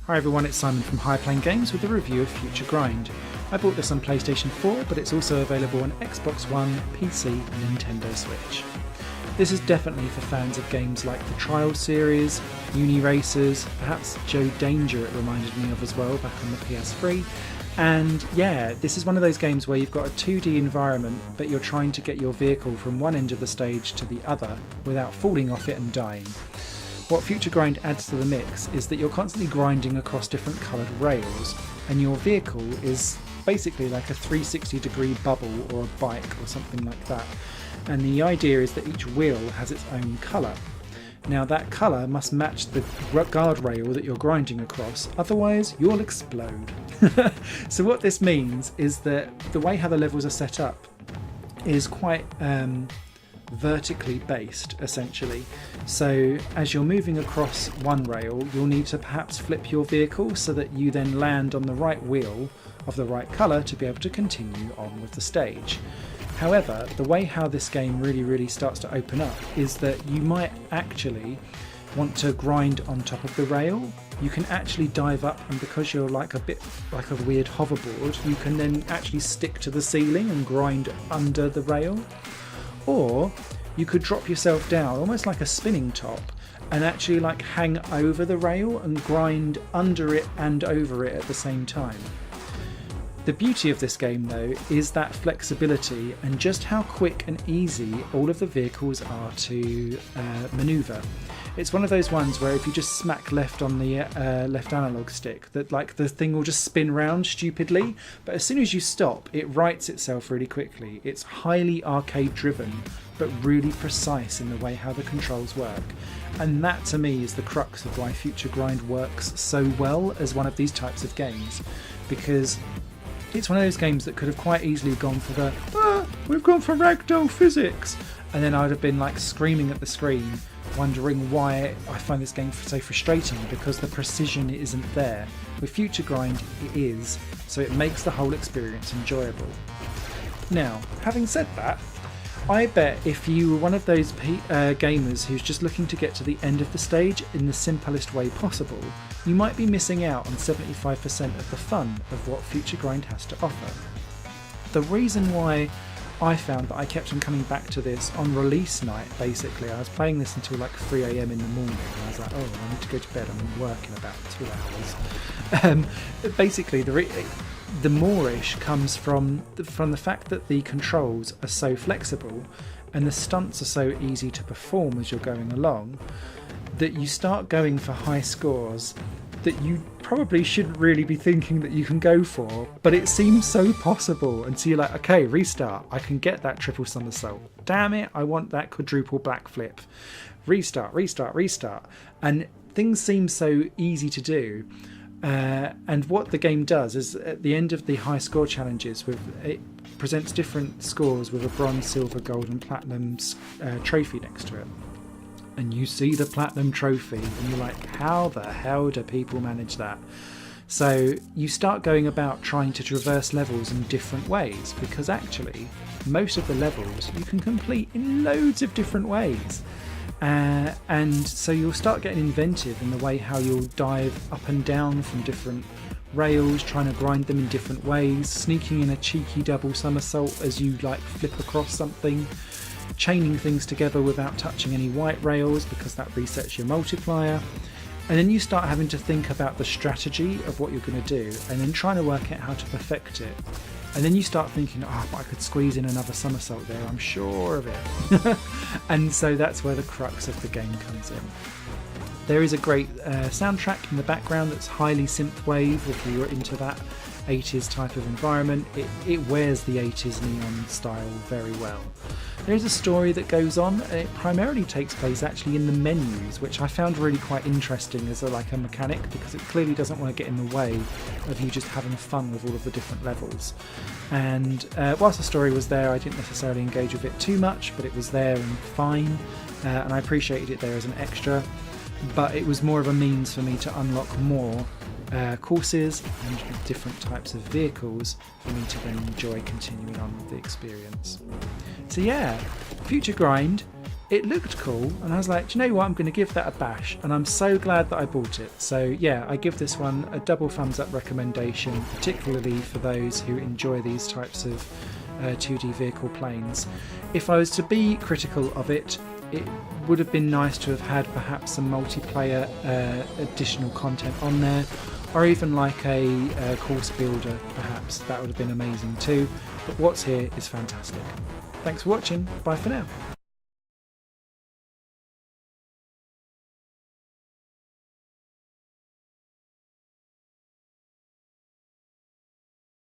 Hi everyone, it's Simon from High Plane Games with a review of FutureGrind. I bought this on PlayStation 4, but it's also available on Xbox One, PC and Nintendo Switch. This is definitely for fans of games like the Trial series, Uni Racers, perhaps Joe Danger it reminded me of as well back on the PS3. And yeah, this is one of those games where you've got a 2D environment, but you're trying to get your vehicle from one end of the stage to the other without falling off it and dying. What FutureGrind adds to the mix is that you're constantly grinding across different coloured rails, and your vehicle is basically like a 360-degree bubble or a bike or something like that. And the idea is that each wheel has its own colour. Now that colour must match the guardrail that you're grinding across, otherwise you'll explode. So what this means is that the way how the levels are set up is quite vertically based, essentially. So as you're moving across one rail, you'll need to perhaps flip your vehicle so that you then land on the right wheel of the right colour to be able to continue on with the stage. However, the way how this game really starts to open up is that you might actually want to grind on top of the rail. You can actually dive up, and because you're like a bit like a weird hoverboard, you can then actually stick to the ceiling and grind under the rail. Or you could drop yourself down almost like a spinning top and actually like hang over the rail and grind under it and over it at the same time. The beauty of this game though is that flexibility and just how quick and easy all of the vehicles are to manoeuvre. It's one of those ones where if you just smack left on the left analog stick, that like the thing will just spin round stupidly, but as soon as you stop it rights itself really quickly. It's highly arcade driven but really precise in the way how the controls work, and that to me is the crux of why FutureGrind works so well as one of these types of games, because it's one of those games that could have quite easily gone for the we've gone for ragdoll physics, and then I'd have been like screaming at the screen wondering why I find this game so frustrating, because the precision isn't there. With FutureGrind it is, so it makes the whole experience enjoyable. Now, having said that, I bet if you were one of those gamers who's just looking to get to the end of the stage in the simplest way possible, you might be missing out on 75% of the fun of what FutureGrind has to offer. The reason why I found that I kept on coming back to this on release night, basically, I was playing this until like 3 AM in the morning, and I was like, oh, I need to go to bed, I'm in work in about 2 hours. Basically, the moreish comes from the fact that the controls are so flexible and the stunts are so easy to perform as you're going along, that you start going for high scores that you probably shouldn't really be thinking that you can go for, but it seems so possible. And so you're like, okay, restart, I can get that triple somersault, damn it, I want that quadruple backflip, restart, and things seem so easy to do. And what the game does is at the end of the high score challenges, it presents different scores with a bronze, silver, gold and platinum trophy next to it. And you see the platinum trophy and you're like, how the hell do people manage that? So you start going about trying to traverse levels in different ways, because actually most of the levels you can complete in loads of different ways. And so you'll start getting inventive in the way how you'll dive up and down from different rails, trying to grind them in different ways, sneaking in a cheeky double somersault as you like flip across something, chaining things together without touching any white rails because that resets your multiplier. And then you start having to think about the strategy of what you're going to do and then trying to work out how to perfect it. And then you start thinking, oh, but I could squeeze in another somersault there, I'm sure of it. And so that's where the crux of the game comes in. There is a great soundtrack in the background that's highly synthwave if you're into that 80s type of environment. It wears the 80s neon style very well. There's a story that goes on, and it primarily takes place actually in the menus, which I found really quite interesting as a mechanic, because it clearly doesn't want to get in the way of you just having fun with all of the different levels. And whilst the story was there, I didn't necessarily engage with it too much, but it was there and fine, and I appreciated it there as an extra. But it was more of a means for me to unlock more courses and different types of vehicles for me to then enjoy continuing on with the experience. So yeah, FutureGrind it looked cool, and I was like, do you know what, I'm going to give that a bash, and I'm so glad that I bought it. So yeah, I give this one a double thumbs up recommendation, particularly for those who enjoy these types of 2D vehicle planes. If I was to be critical of it, it would have been nice to have had perhaps some multiplayer additional content on there, or even like a course builder perhaps. That would have been amazing too, but what's here is fantastic. Thanks for watching, bye for now.